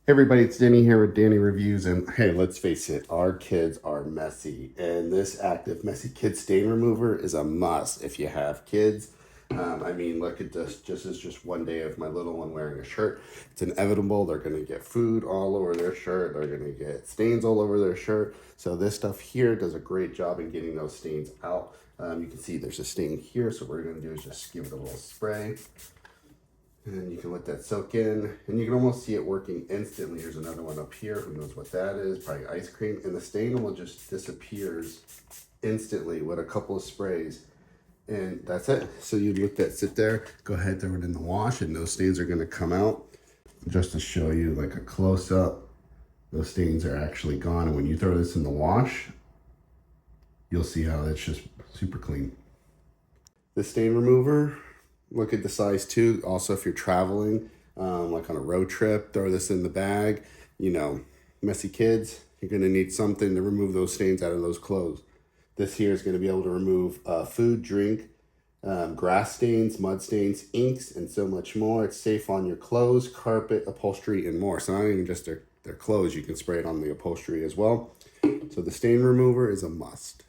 Hey everybody, it's Danny here with Danny Reviews, and hey, let's face it, our kids are messy, and this active messy kid stain remover is a must if you have kids. I mean, look at this, just one day of my little one wearing a shirt. It's inevitable, they're gonna get food all over their shirt, they're gonna get stains all over their shirt, so this stuff here does a great job in getting those stains out. You can see there's a stain here, so what we're gonna do is just give it a little spray. And you can let that soak in, and you can almost see it working instantly. Here's another one up here. Who knows what that is? Probably ice cream. And the stain will just disappears instantly with a couple of sprays. And that's it. So you let that sit there. Go ahead, throw it in the wash, and those stains are going to come out. Just to show you like a close-up, those stains are actually gone. And when you throw this in the wash, you'll see how it's just super clean. The stain remover, look at the size too. Also, if you're traveling, like on a road trip, throw this in the bag. You know, messy kids, you're gonna need something to remove those stains out of those clothes. This here is gonna be able to remove food, drink, grass stains, mud stains, inks, and so much more. It's safe on your clothes, carpet, upholstery, and more. So not even just their clothes, you can spray it on the upholstery as well. So the stain remover is a must.